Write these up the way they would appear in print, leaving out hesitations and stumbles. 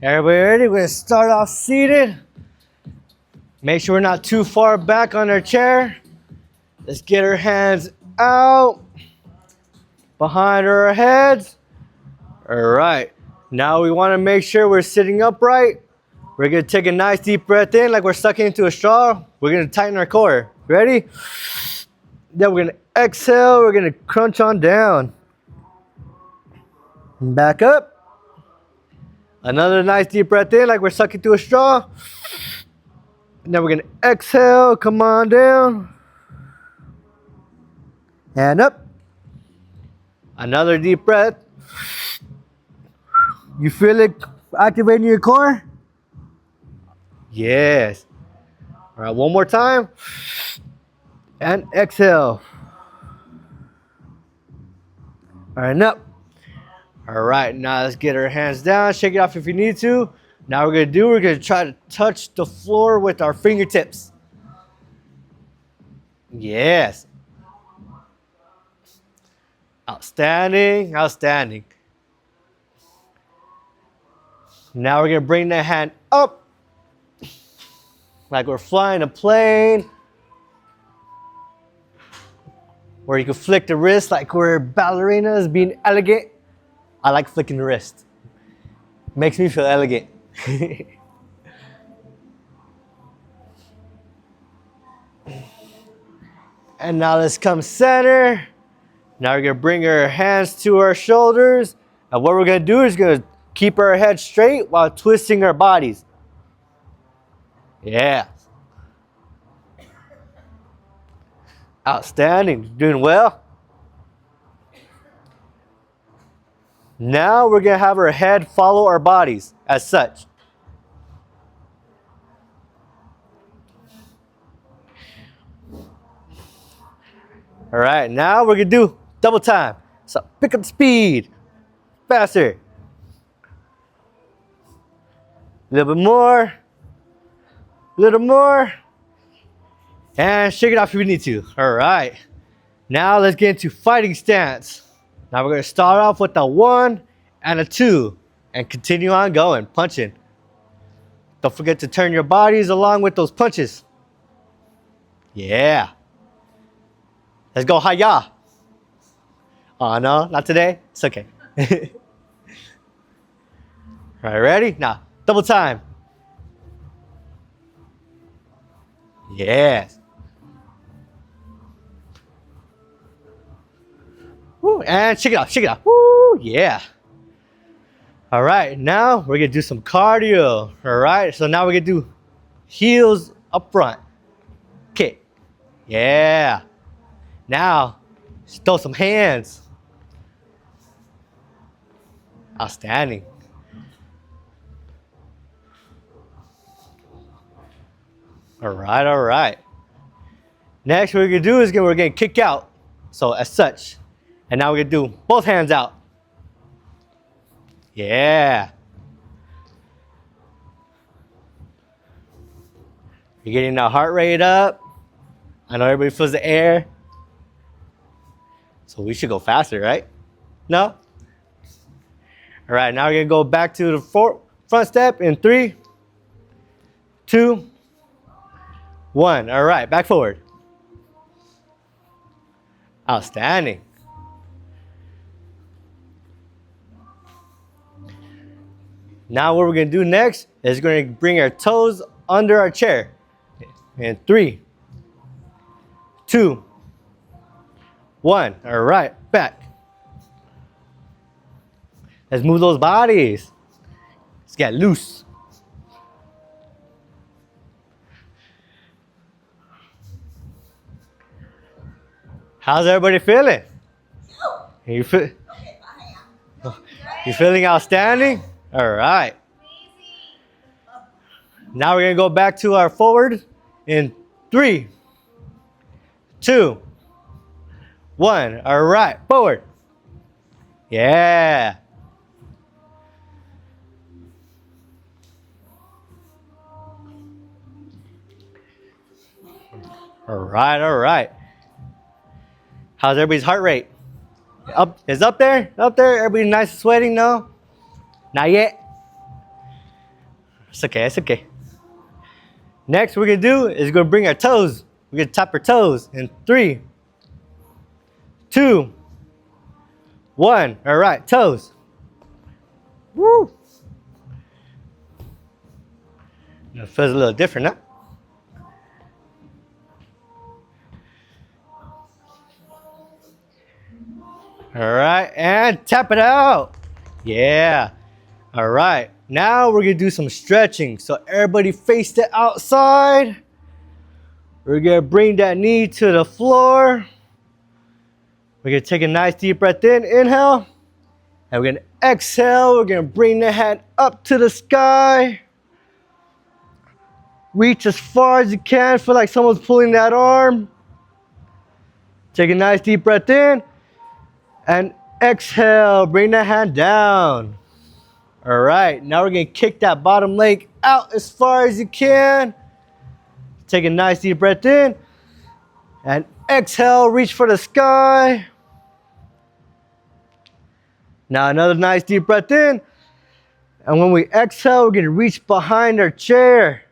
Everybody ready? We're gonna start off seated. Make sure we're not too far back on our chair. Let's get our hands out behind our heads. All right. Now we want to make sure we're sitting upright. We're gonna take a nice deep breath in like we're sucking into a straw. We're gonna tighten our core. Ready? Then we're gonna exhale. We're gonna crunch on down. Back up. Another nice deep breath in like we're sucking through a straw. And then we're gonna exhale, come on down. And up. Another deep breath. You feel it activating your core? Yes. All right, one more time. And exhale. All right, and up. All right, now let's get our hands down. Shake it off if you need to. Now we're gonna try to touch the floor with our fingertips. Yes. Outstanding, outstanding. Now we're gonna bring the hand up like we're flying a plane. Or you can flick the wrist like we're ballerinas being elegant. I like flicking the wrist. Makes me feel elegant. And now let's come center. Now we're gonna bring our hands to our shoulders. And what we're gonna do is gonna keep our head straight while twisting our bodies. Yeah. Outstanding, doing well. Now we're gonna have our head follow our bodies as such. All right, now we're gonna do double time. So pick up the speed, faster. A little bit more, a little more. And shake it off if you need to. All right, now let's get into fighting stance. Now we're gonna start off with a 1 and a 2 and continue on going, punching. Don't forget to turn your bodies along with those punches. Yeah. Let's go hi-ya. Oh no, not today? It's okay. All right, ready? Now, double time. Yes. Woo, and shake it off, shake it off. Woo, yeah. All right, now we're gonna do some cardio. All right, so now we're gonna do heels up front. Kick. Yeah. Now, throw some hands. Outstanding. All right, all right. Next, what we're gonna do is we're gonna kick out. So as such. And now we're gonna do both hands out. Yeah. You're getting the heart rate up. I know everybody feels the air. So we should go faster, right? No? All right, now we're gonna go back to the front step in 3, 2, 1. All right, back forward. Outstanding. Now what we're gonna do next is we're gonna bring our toes under our chair. In 3, 2, 1. All right, back. Let's move those bodies. Let's get loose. How's everybody feeling? You feeling outstanding? All right. Now we're gonna go back to our forward in 3, 2, 1. All right, forward. Yeah. All right, all right. How's everybody's heart rate? Up, is up there? Up there? Everybody nice and sweating? No? Not yet? It's okay, it's okay. Next, we're gonna do is gonna bring our toes. We're gonna tap our toes in 3, 2, 1. All right, toes. Woo! It feels a little different, huh? All right, and tap it out. Yeah. All right, now we're gonna do some stretching. So everybody face the outside. We're gonna bring that knee to the floor. We're gonna take a nice deep breath in, inhale. And we're gonna exhale, we're gonna bring the hand up to the sky. Reach as far as you can, feel like someone's pulling that arm. Take a nice deep breath in. And exhale, bring the hand down. All right, now we're gonna kick that bottom leg out as far as you can. Take a nice deep breath in. And exhale, reach for the sky. Now another nice deep breath in. And when we exhale, we're gonna reach behind our chair.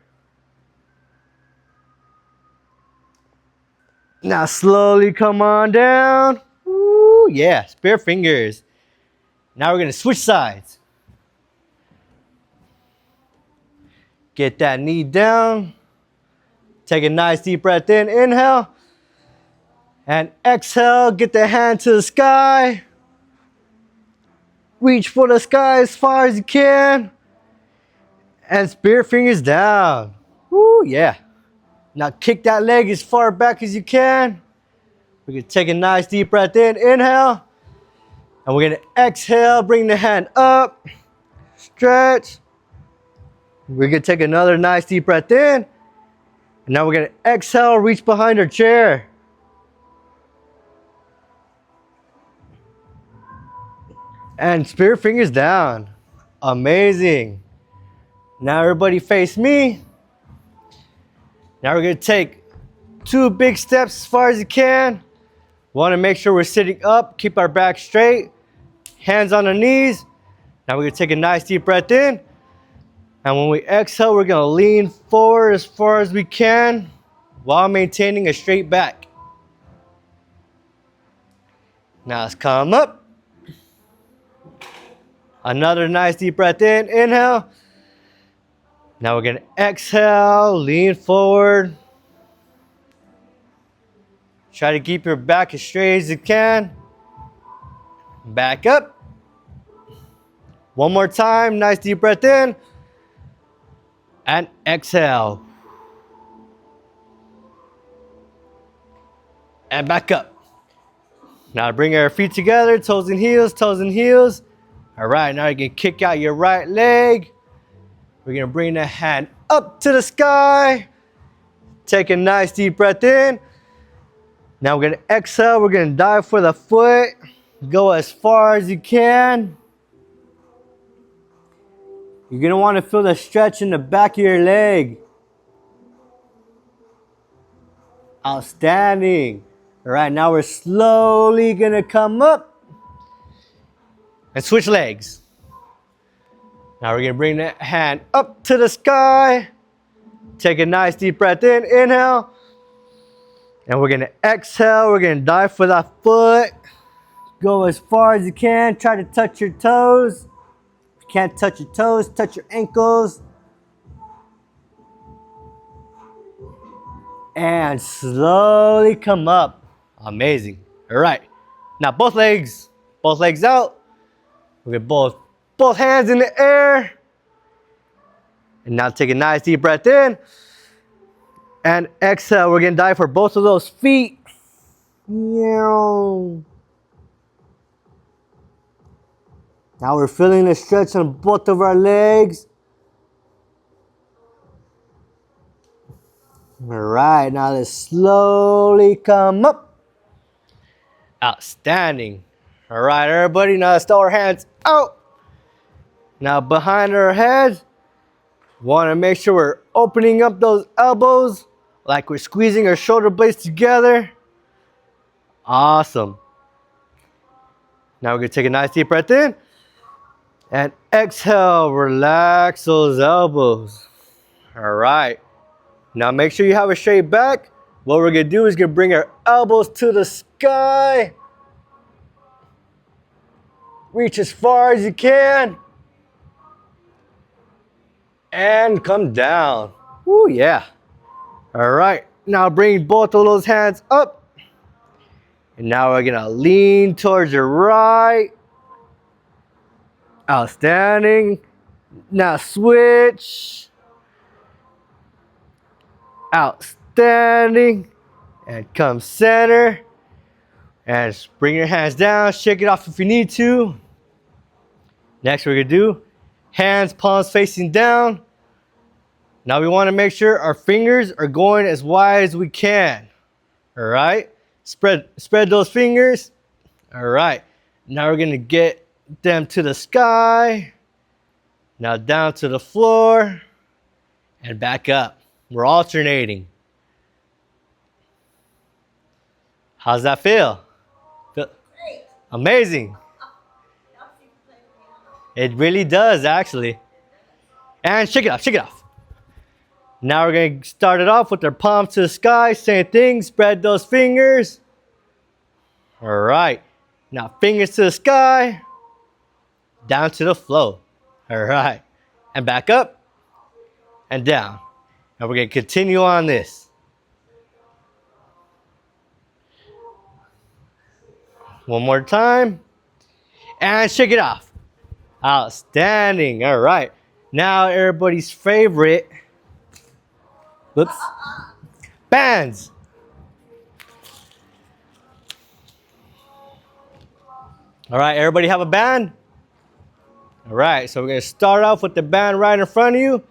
Now slowly come on down. Ooh, yeah, spare fingers. Now we're gonna switch sides. Get that knee down. Take a nice deep breath in, inhale. And exhale, get the hand to the sky. Reach for the sky as far as you can. And spear fingers down. Woo, yeah. Now kick that leg as far back as you can. We're gonna take a nice deep breath in, inhale. And we're gonna exhale, bring the hand up. Stretch. We're gonna take another nice deep breath in. And now we're gonna exhale, reach behind our chair. And spear fingers down. Amazing. Now everybody face me. Now we're gonna take 2 big steps as far as you can. Wanna make sure we're sitting up, keep our back straight. Hands on the knees. Now we're gonna take a nice deep breath in. And when we exhale, we're gonna lean forward as far as we can while maintaining a straight back. Now let's come up. Another nice deep breath in, inhale. Now we're gonna exhale, lean forward. Try to keep your back as straight as you can. Back up. One more time, nice deep breath in. And exhale. And back up. Now bring our feet together, toes and heels, toes and heels. All right, now you can kick out your right leg. We're gonna bring the hand up to the sky. Take a nice deep breath in. Now we're gonna exhale, we're gonna dive for the foot. Go as far as you can. You're gonna wanna feel the stretch in the back of your leg. Outstanding. All right, now we're slowly gonna come up and switch legs. Now we're gonna bring that hand up to the sky. Take a nice deep breath in, inhale. And we're gonna exhale, we're gonna dive for that foot. Go as far as you can, try to touch your toes. If you can't touch your toes, touch your ankles. And slowly come up. Amazing. All right, now both legs out. We're gonna both hands in the air. And now take a nice deep breath in. And exhale, we're gonna dive for both of those feet. Now we're feeling the stretch on both of our legs. All right, now let's slowly come up. Outstanding. All right, everybody, now let's throw our hands out. Now behind our heads, want to make sure we're opening up those elbows like we're squeezing our shoulder blades together. Awesome. Now we're going to take a nice deep breath in. And exhale, relax those elbows. All right. Now make sure you have a straight back. What we're gonna do is gonna bring our elbows to the sky. Reach as far as you can. And come down. Woo, yeah. All right. Now bring both of those hands up. And now we're gonna lean towards your right. Outstanding. Now switch. Outstanding. And come center. And just bring your hands down. Shake it off if you need to. Next we're gonna do hands, palms facing down. Now we wanna make sure our fingers are going as wide as we can. All right? Spread those fingers. All right. Now we're gonna get them to the sky. Now down to the floor and back up. We're alternating. How's that feel? Great. Amazing. It really does, actually. And shake it off, shake it off. Now we're gonna start it off with our palms to the sky. Same thing, spread those fingers. All right. Now fingers to the sky. Down to the floor. All right. And back up and down. And we're gonna continue on this. One more time. And shake it off. Outstanding. All right. Now everybody's favorite. Whoops. Bands. All right, everybody have a band? All right, so we're gonna start off with the band right in front of you.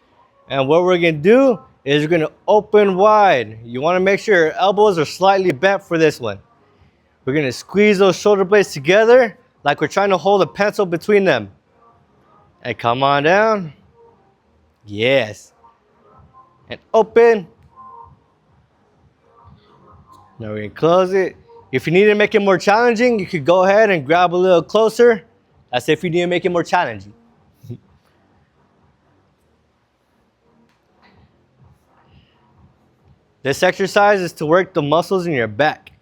And what we're gonna do is we're gonna open wide. You wanna make sure your elbows are slightly bent for this one. We're gonna squeeze those shoulder blades together like we're trying to hold a pencil between them. And come on down. Yes. And open. Now we're gonna close it. If you need to make it more challenging, you could go ahead and grab a little closer. That's if you need to make it more challenging. This exercise is to work the muscles in your back.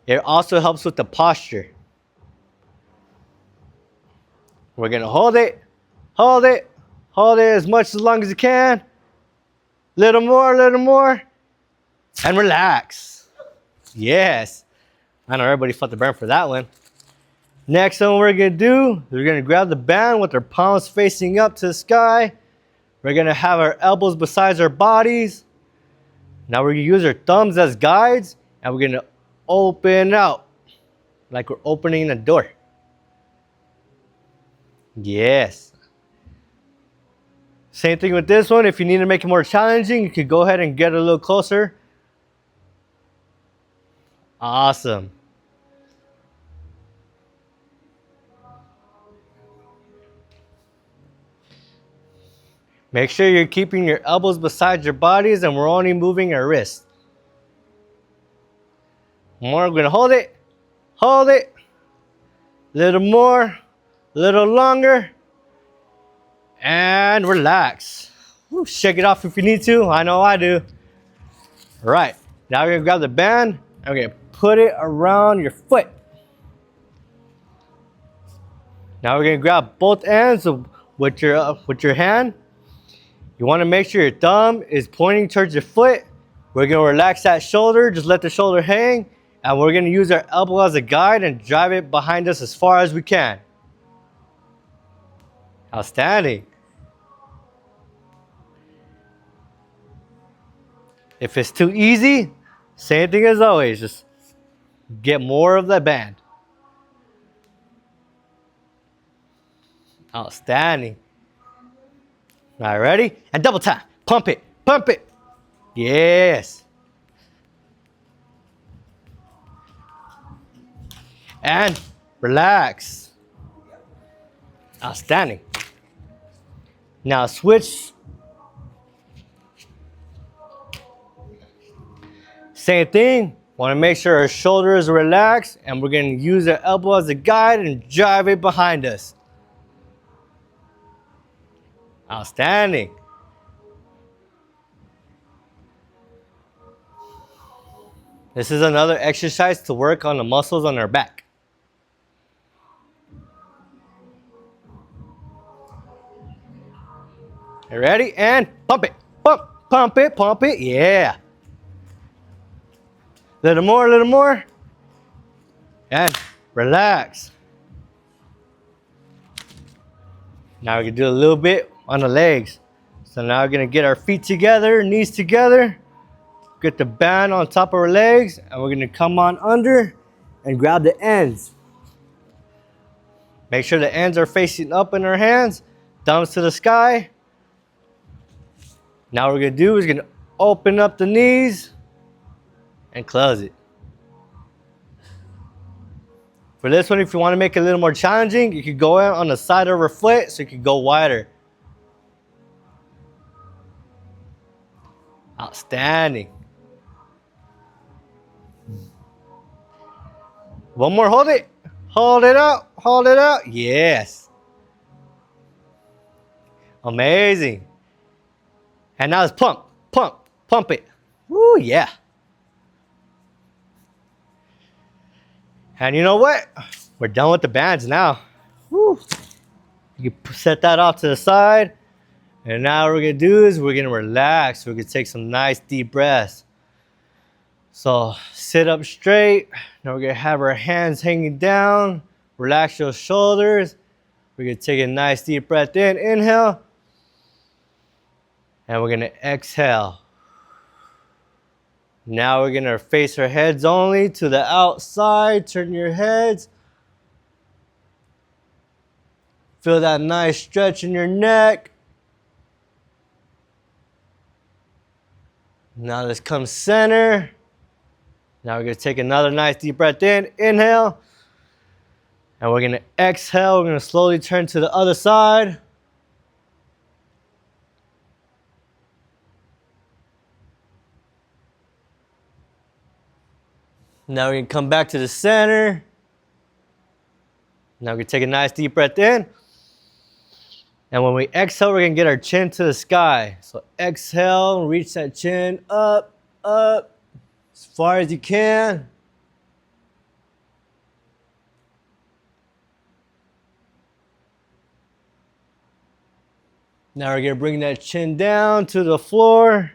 It also helps with the posture. We're gonna hold it, hold it, hold it as much as long as you can. Little more, and relax. Yes. I know everybody felt the burn for that one. Next one we're gonna do, we're gonna grab the band with our palms facing up to the sky. We're gonna have our elbows beside our bodies. Now we're gonna use our thumbs as guides, and we're gonna open out like we're opening a door. Yes. Same thing with this one. If you need to make it more challenging, you can go ahead and get a little closer. Awesome. Make sure you're keeping your elbows beside your bodies and we're only moving our wrists. More, we're gonna hold it, little more, little longer, and relax. Woo, shake it off if you need to, I know I do. All right, now we're gonna grab the band and we're gonna put it around your foot. Now we're gonna grab both ends with your hand. You wanna make sure your thumb is pointing towards your foot. We're gonna relax that shoulder, just let the shoulder hang, and we're gonna use our elbow as a guide and drive it behind us as far as we can. Outstanding. If it's too easy, same thing as always, just get more of the band. Outstanding. All right, ready? And double tap. Pump it. Pump it. Yes. And relax. Outstanding. Now switch. Same thing. Want to make sure our shoulders are relaxed, and we're going to use our elbow as a guide and drive it behind us. Outstanding. This is another exercise to work on the muscles on our back. You ready? And pump it. Pump it, pump it. Yeah. Little more. And relax. Now we're gonna do a little bit on the legs. So now we're gonna get our feet together, knees together, get the band on top of our legs, and we're gonna come on under and grab the ends. Make sure the ends are facing up in our hands, thumbs to the sky. Now what we're gonna do is gonna open up the knees and close it. For this one, if you want to make it a little more challenging, you could go in on the side of our foot so you could go wider. Outstanding. One more, hold it. Hold it out, hold it out. Yes. Amazing. And now it's pump it. Woo, yeah. And you know what? We're done with the bands now. Woo. You can set that off to the side. And now what we're gonna do is we're gonna relax. We're gonna take some nice deep breaths. So sit up straight. Now we're gonna have our hands hanging down. Relax your shoulders. We're gonna take a nice deep breath in. Inhale. And we're gonna exhale. Now we're gonna face our heads only to the outside. Turn your heads. Feel that nice stretch in your neck. Now let's come center. Now we're gonna take another nice deep breath in. Inhale. And we're gonna exhale. We're gonna slowly turn to the other side. Now we're gonna come back to the center. Now we're gonna take a nice deep breath in. And when we exhale, we're gonna get our chin to the sky. So exhale, reach that chin up, as far as you can. Now we're gonna bring that chin down to the floor.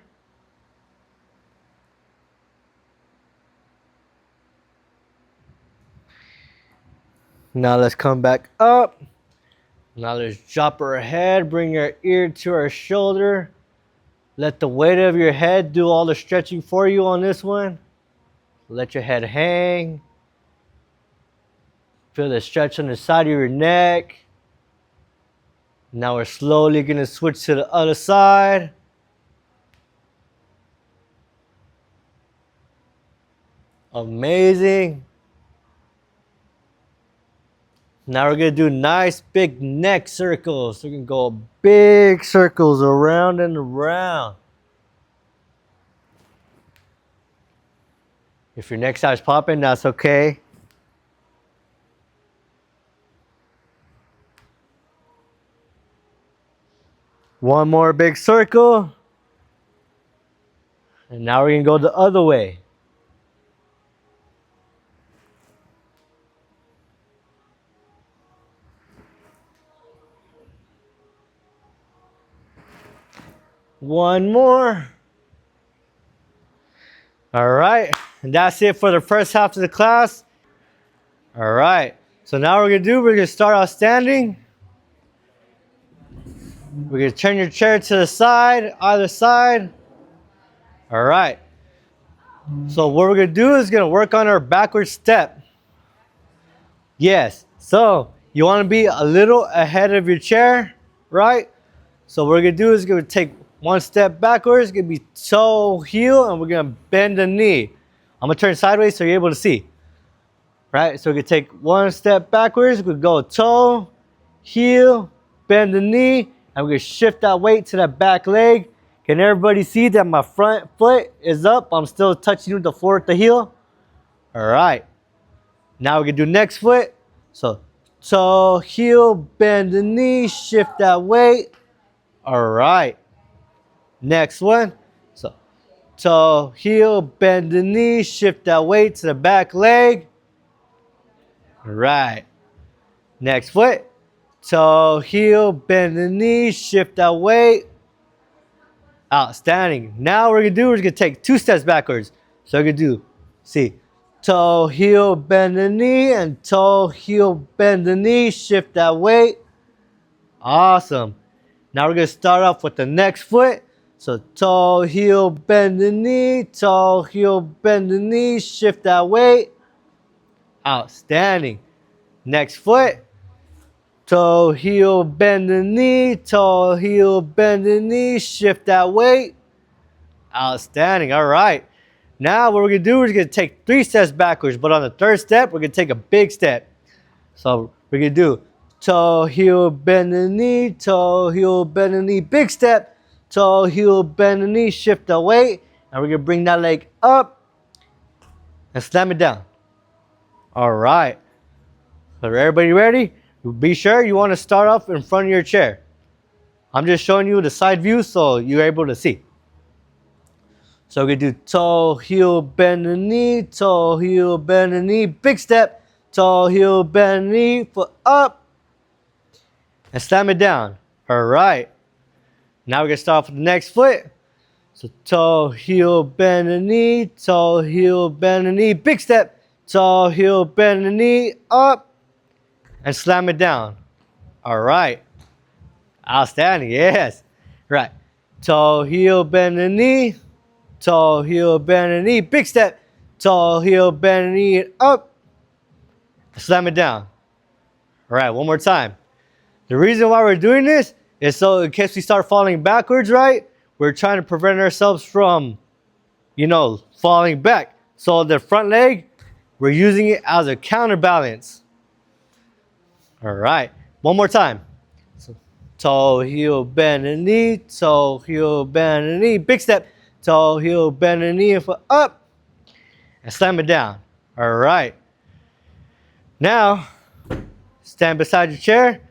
Now let's come back up. Now let's drop our head, bring our ear to our shoulder. Let the weight of your head do all the stretching for you on this one. Let your head hang. Feel the stretch on the side of your neck. Now we're slowly gonna switch to the other side. Amazing. Now we're gonna do nice big neck circles. So we're gonna go big circles around and around. If your neck starts popping, that's okay. One more big circle. And now we're gonna go the other way. One more. All right, and that's it for the first half of the class. All right, so now we're gonna start out standing. We're gonna turn your chair to the side, either side. All right, so what we're gonna do is gonna work on our backward step. Yes, so you wanna be a little ahead of your chair, right? So what we're gonna do is gonna take one step backwards, gonna be toe, heel, and we're gonna bend the knee. I'm gonna turn sideways so you're able to see. Right, so we're gonna take one step backwards, we go toe, heel, bend the knee, and we're gonna shift that weight to that back leg. Can everybody see that my front foot is up? I'm still touching the floor with the heel. All right, now we're gonna do next foot. So toe, heel, bend the knee, shift that weight. All right. Next one. So toe, heel, bend the knee, shift that weight to the back leg. All right. Next foot. Toe, heel, bend the knee, shift that weight. Outstanding. Now what we're gonna do is take 2 steps backwards. So we're gonna do, see, toe, heel, bend the knee, and toe, heel, bend the knee, shift that weight. Awesome. Now we're gonna start off with the next foot. So toe, heel, bend the knee, toe, heel, bend the knee, shift that weight. Outstanding. Next foot. Toe, heel, bend the knee, toe, heel, bend the knee, shift that weight. Outstanding. All right. Now what we're going to do is we're going to take 3 steps backwards, but on the 3rd step, we're going to take a big step. So we're going to do toe, heel, bend the knee, toe, heel, bend the knee, big step, toe, heel, bend the knee, shift the weight, and we're going to bring that leg up and slam it down. All right. So everybody ready? Be sure you want to start off in front of your chair. I'm just showing you the side view so you're able to see. So we're going to do toe, heel, bend the knee, toe, heel, bend the knee, big step, toe, heel, bend the knee, foot up, and slam it down. All right. Now we're going to start off with the next foot. So toe, heel, bend the knee, toe, heel, bend the knee, big step, toe, heel, bend the knee, up, and slam it down. All right. Outstanding. Yes. Right. Toe, heel, bend the knee. Toe, heel, bend the knee. Big step. Toe, heel, bend the knee. Up. Slam it down. All right. One more time. The reason why we're doing this is so in case we start falling backwards, right? We're trying to prevent ourselves from, falling back. So the front leg, we're using it as a counterbalance. All right. One more time. So, toe, heel, bend the knee. Toe, heel, bend the knee. Big step. Toe, heel, bend the knee and foot up. And slam it down. All right. Now, stand beside your chair.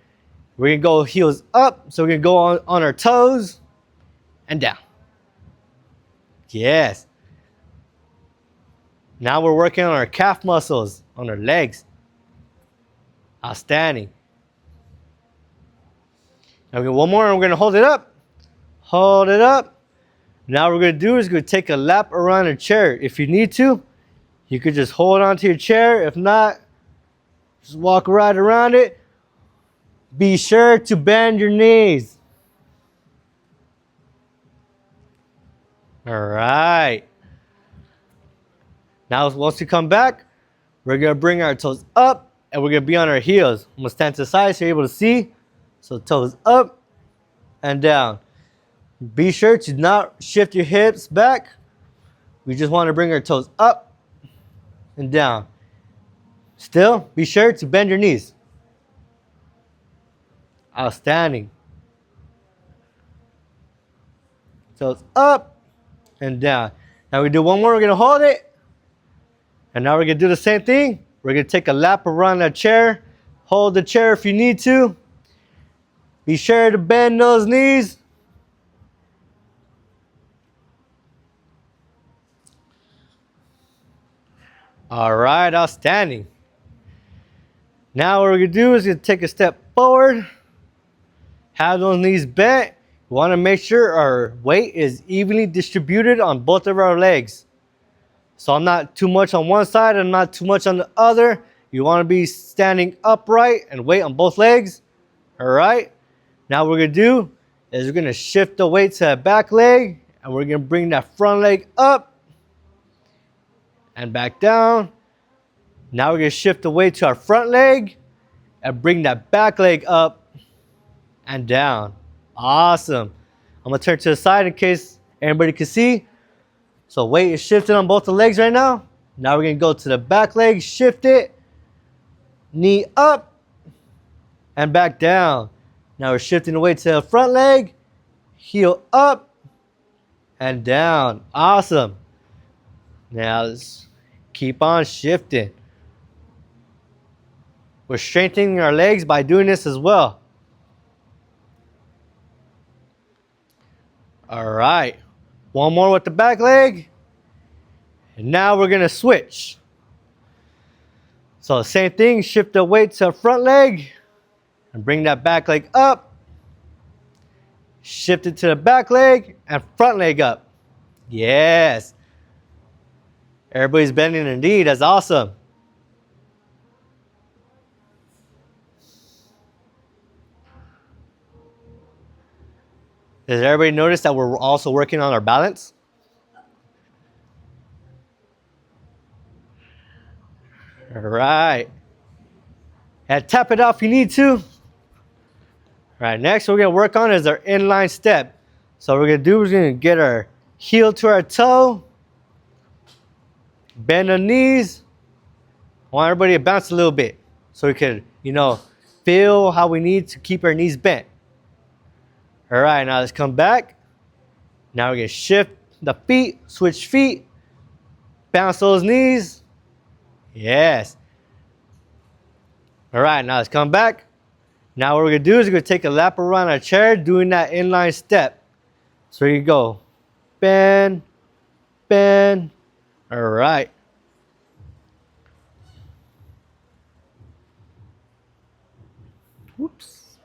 We're going to go heels up. So we're going to go on our toes and down. Yes. Now we're working on our calf muscles, on our legs. Outstanding. Now we got one more and we're going to hold it up. Hold it up. Now what we're going to do is we're going to take a lap around the chair. If you need to, you could just hold on to your chair. If not, just walk right around it. Be sure to bend your knees. All right. Now once we come back, we're going to bring our toes up. And we're going to be on our heels. I'm going to stand to the side so you're able to see. So toes up and down. Be sure to not shift your hips back. We just want to bring our toes up and down. Still, be sure to bend your knees. Outstanding. Toes up and down. Now we do one more. We're going to hold it. And now we're going to do the same thing. We're going to take a lap around that chair. Hold the chair if you need to. Be sure to bend those knees. All right, outstanding. Now what we're going to do is going to take a step forward. Have those knees bent. We want to make sure our weight is evenly distributed on both of our legs. So I'm not too much on one side and not too much on the other. You want to be standing upright and weight on both legs. All right. Now what we're going to do is we're going to shift the weight to that back leg. And we're going to bring that front leg up and back down. Now we're going to shift the weight to our front leg and bring that back leg up and down. Awesome. I'm going to turn to the side in case everybody can see. So weight is shifted on both the legs right now. Now we're going to go to the back leg, shift it, knee up, and back down. Now we're shifting the weight to the front leg, heel up, and down. Awesome. Now let's keep on shifting. We're strengthening our legs by doing this as well. All right. One more with the back leg. And now we're gonna switch. So same thing, shift the weight to front leg and bring that back leg up. Shift it to the back leg and front leg up. Yes. Everybody's bending their knee. That's awesome. Does everybody notice that we're also working on our balance? All right. And tap it out if you need to. All right, next we're gonna work on is our inline step. So what we're gonna do is we're gonna get our heel to our toe, bend the knees. I want everybody to bounce a little bit so we can, feel how we need to keep our knees bent. All right, now let's come back. Now we're gonna shift the feet, switch feet, bounce those knees. Yes. All right, now let's come back. Now what we're gonna do is we're gonna take a lap around our chair doing that inline step. So here you go. Bend, bend. All right. Whoops.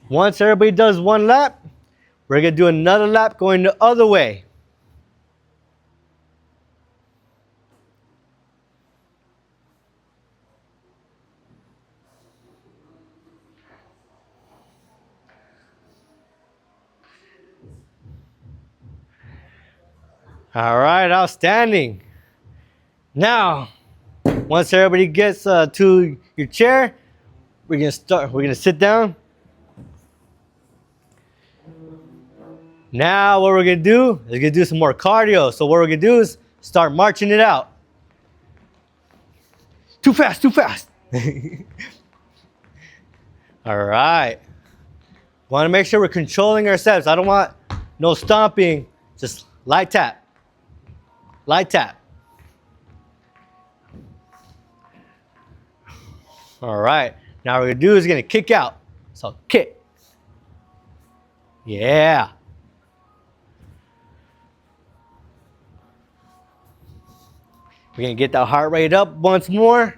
Once everybody does one lap, we're gonna do another lap going the other way. All right, outstanding. Now, once everybody gets to your chair, we're gonna sit down. Now what we're gonna do is gonna do some more cardio. So what we're gonna do is start marching it out. Too fast, too fast. All right. Want to make sure we're controlling our steps. I don't want no stomping, just light tap. Light tap. All right. Now what we're gonna do is gonna kick out. So kick. Yeah. We're gonna get that heart rate up once more.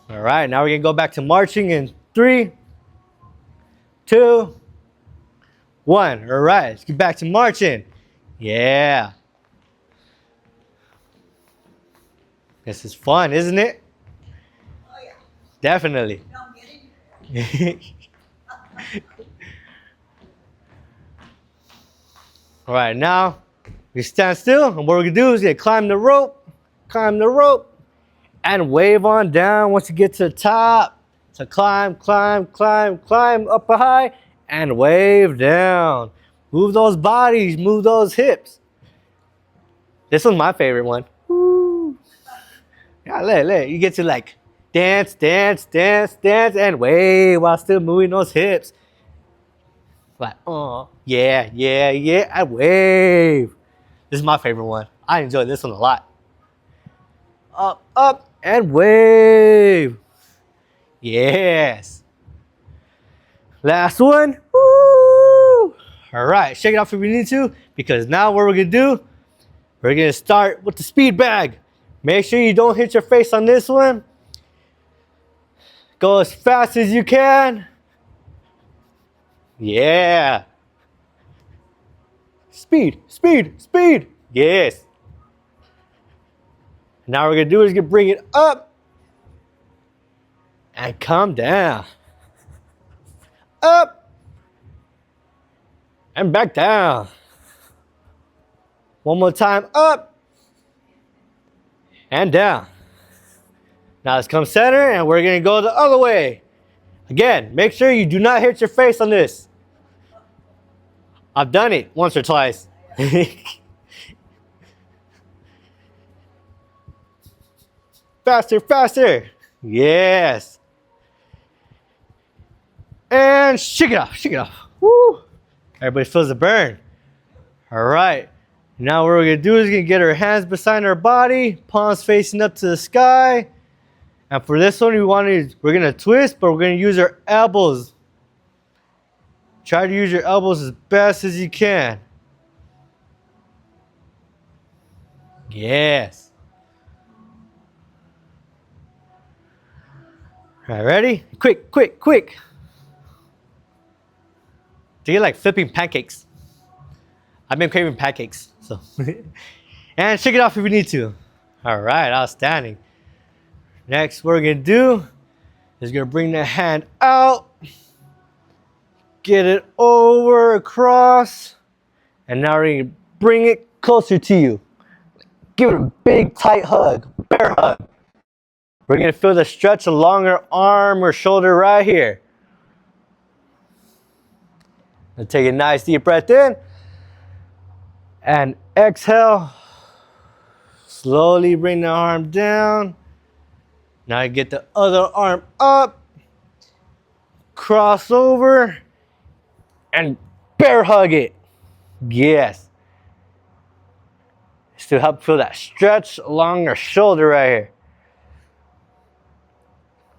All right, now we're gonna go back to marching in 3, 2, 1. All right, let's get back to marching. Yeah. This is fun, isn't it? Oh yeah. Definitely. No, I'm getting All right, now we stand still, and what we're gonna do is gonna climb the rope, and wave on down once you get to the top. So climb, climb, climb, climb up high, and wave down. Move those bodies, move those hips. This was my favorite one. Woo. Yeah, let you get to like dance, dance, dance, dance, and wave while still moving those hips. Like, oh, yeah, yeah, yeah, I wave. This is my favorite one. I enjoy this one a lot. Up, up, and wave. Yes. Last one. Woo. All right, shake it off if we need to, because now what we're gonna do, we're gonna start with the speed bag. Make sure you don't hit your face on this one. Go as fast as you can. Yeah. Speed, speed, speed. Yes. Now what we're gonna do is gonna bring it up and come down. Up and back down. One more time, up and down. Now let's come center and we're gonna go the other way. Again, make sure you do not hit your face on this. I've done it once or twice. Faster, faster. Yes. And shake it off, shake it off. Woo. Everybody feels the burn. All right. Now what we're gonna do is gonna get our hands beside our body, palms facing up to the sky. And for this one, we're gonna twist, but we're gonna use our elbows. Try to use your elbows as best as you can. Yes. All right, ready? Quick, quick, quick. Do you like flipping pancakes? I've been craving pancakes, so. And shake it off if you need to. All right, outstanding. Next, what we're gonna do is gonna bring the hand out, get it over, across, and now we're gonna bring it closer to you. Give it a big, tight hug, bear hug. We're gonna feel the stretch along our arm or shoulder right here. And take a nice deep breath in, and exhale. Slowly bring the arm down. Now you get the other arm up, cross over, and bear hug it. Yes. It's to help feel that stretch along your shoulder right here.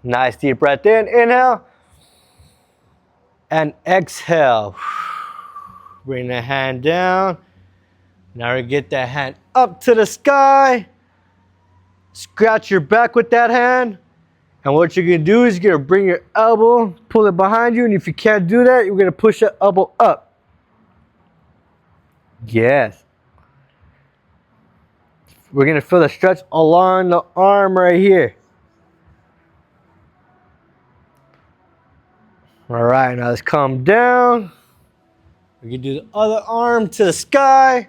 Nice deep breath in, inhale, and exhale. Bring the hand down. Now we get that hand up to the sky. Scratch your back with that hand. And what you're gonna do is you're gonna bring your elbow, pull it behind you, and if you can't do that, you're gonna push your elbow up. Yes. We're gonna feel the stretch along the arm right here. All right, now let's come down. We can do the other arm to the sky.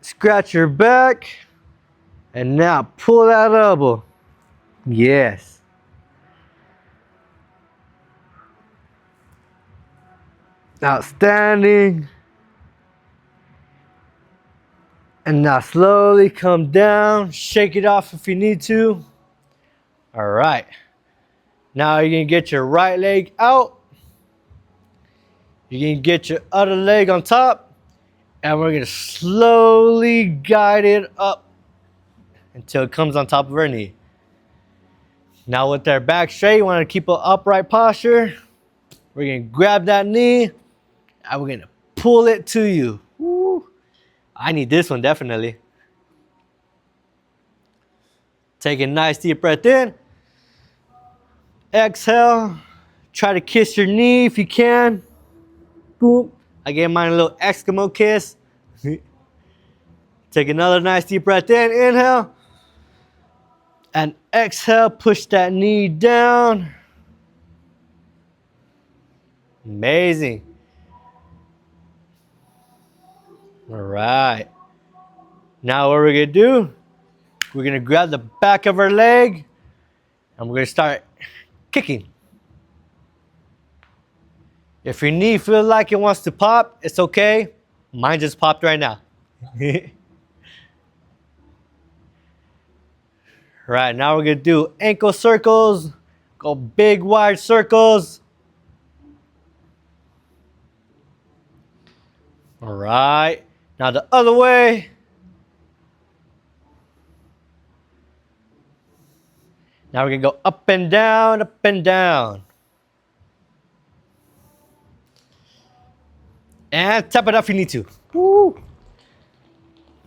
Scratch your back. And now pull that elbow. Yes. Outstanding. And now slowly come down. Shake it off if you need to. All right. Now you're gonna get your right leg out. You're gonna get your other leg on top. And we're gonna slowly guide it up until it comes on top of our knee. Now with our back straight, you wanna keep an upright posture. We're gonna grab that knee and we're gonna pull it to you. Woo. I need this one definitely. Take a nice deep breath in. Exhale. Try to kiss your knee if you can. Boom. I gave mine a little Eskimo kiss. Take another nice deep breath in. Inhale. And exhale. Push that knee down. Amazing. All right. Now what we're gonna do, we're gonna grab the back of our leg and we're gonna start kicking. If your knee feels like it wants to pop, it's okay. Mine just popped right now. Right, now we're gonna do ankle circles. Go big wide circles. All right, now the other way. Now we're gonna go up and down, up and down. And tap it up if you need to. Woo.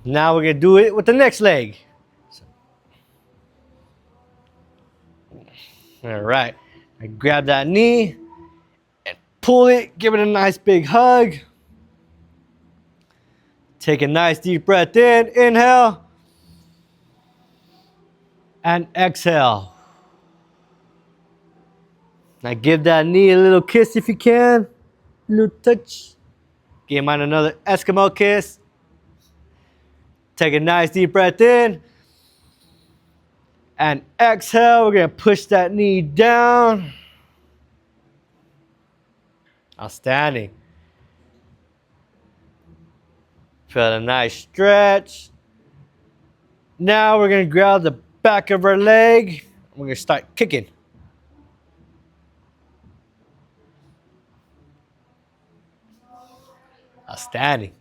Now we're gonna do it with the next leg. All right, I grab that knee and pull it, give it a nice big hug. Take a nice deep breath in, inhale. And exhale. Now give that knee a little kiss if you can. A little touch. Give mine another Eskimo kiss. Take a nice deep breath in. And exhale. We're gonna push that knee down. Outstanding. Feel a nice stretch. Now we're gonna grab the back of our leg. We're gonna start kicking. Outstanding.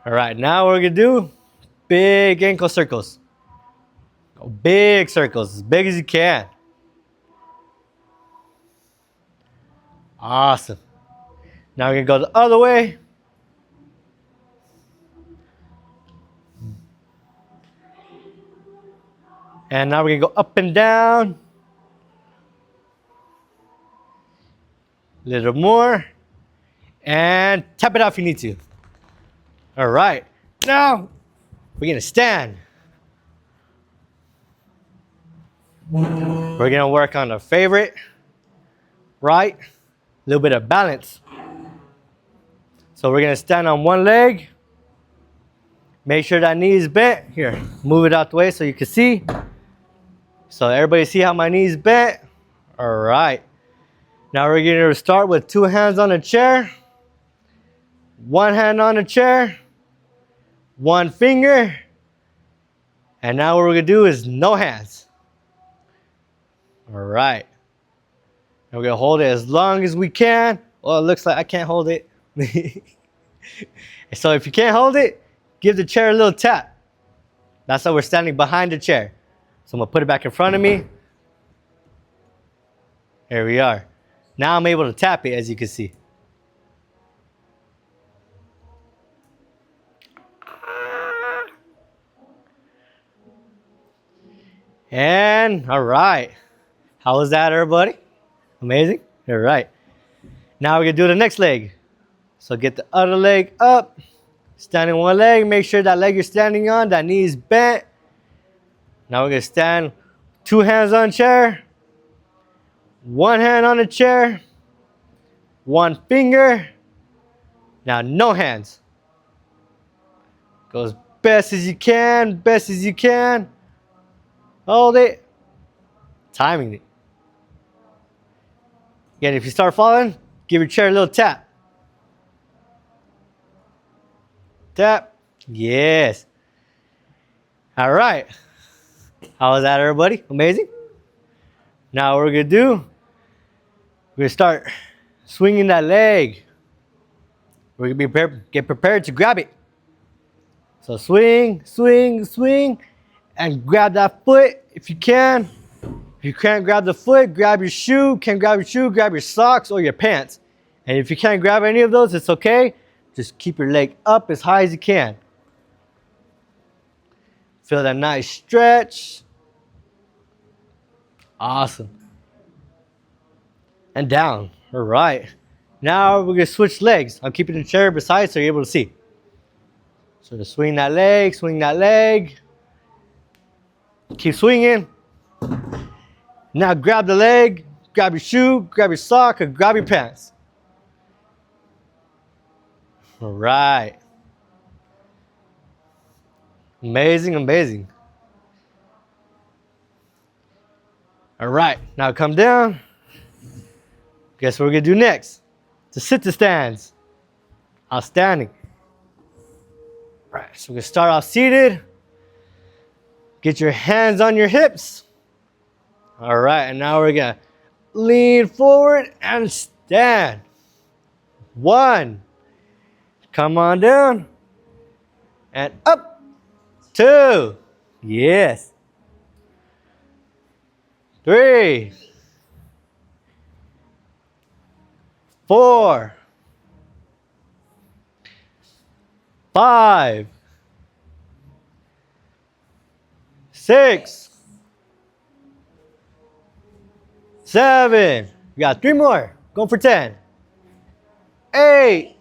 All right, now what we're gonna do, big ankle circles. Go big circles, as big as you can. Awesome. Now we're gonna go the other way. And now we're gonna go up and down. A little more. And tap it out if you need to. All right. Now we're gonna stand. We're gonna work on our favorite, right? A little bit of balance. So we're gonna stand on one leg. Make sure that knee is bent. Here, move it out the way so you can see. So everybody see how my knee is bent? All right. Now we're gonna start with 2 hands on the chair. 1 hand on the chair. 1 finger. And now what we're gonna do is no hands. All right. And we're gonna hold it as long as we can. Well, it looks like I can't hold it. So if you can't hold it, give the chair a little tap. That's how we're standing behind the chair. So I'm gonna put it back in front of me. Here we are. Now I'm able to tap it, as you can see. And all right. How was that, everybody? Amazing? All right. Now we're gonna do the next leg. So get the other leg up. Standing one leg, make sure that leg you're standing on, that knee is bent. Now we're gonna stand 2 hands on chair. 1 hand on the chair. 1 finger. Now no hands. Go as best as you can, best as you can. Hold it. Timing it. Again, if you start falling, give your chair a little tap. Tap. Yes. All right. How was that, everybody? Amazing? Now what we're going to do, we're going to start swinging that leg. We're going to get prepared to grab it. So swing, swing, swing, and grab that foot if you can. If you can't grab the foot, grab your shoe. Can't grab your shoe, grab your socks or your pants. And if you can't grab any of those, it's okay. Just keep your leg up as high as you can. Feel that nice stretch. Awesome. And down. All right. Now we're going to switch legs. I'm keeping the chair beside so you're able to see. So just swing that leg, swing that leg. Keep swinging. Now grab the leg, grab your shoe, grab your sock, or grab your pants. All right. Amazing, amazing. All right, now come down. Guess what we're gonna do next? To sit to stands. Outstanding. All right, so we're gonna start off seated. Get your hands on your hips. All right, and now we're gonna lean forward and stand. 1. Come on down. And up. 2. Yes. 3. 4. 5. 6. 7. We got 3 more. Go for 10. 8.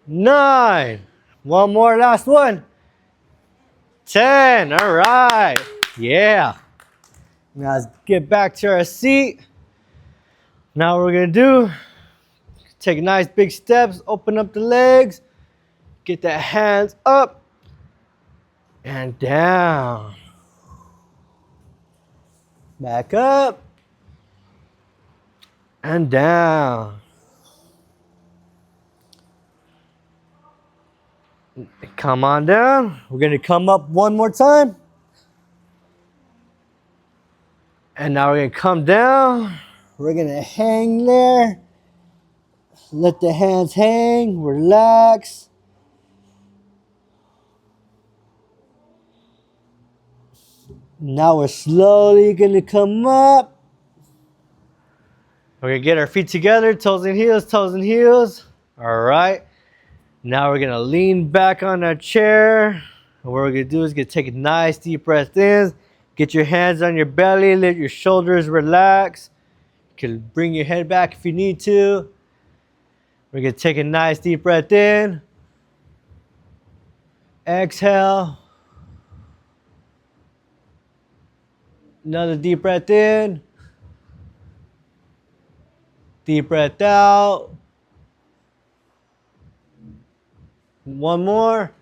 9. One more, last one. 10. All right. Yeah. Now let's get back to our seat. Now what we're going to do, take nice big steps, open up the legs, get the hands up and down. Back up and down. Come on down. We're going to come up one more time. And now we're going to come down. We're going to hang there. Let the hands hang. Relax. Now we're slowly gonna come up. We're gonna get our feet together, toes and heels, toes and heels. All right. Now we're gonna lean back on our chair. And what we're gonna do is take a nice deep breath in. Get your hands on your belly, let your shoulders relax. You can bring your head back if you need to. We're gonna take a nice deep breath in. Exhale. Another deep breath in. Deep breath out. One more.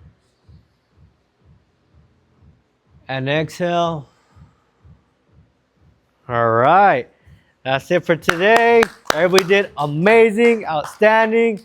And exhale. All right. That's it for today. Everybody did amazing, outstanding.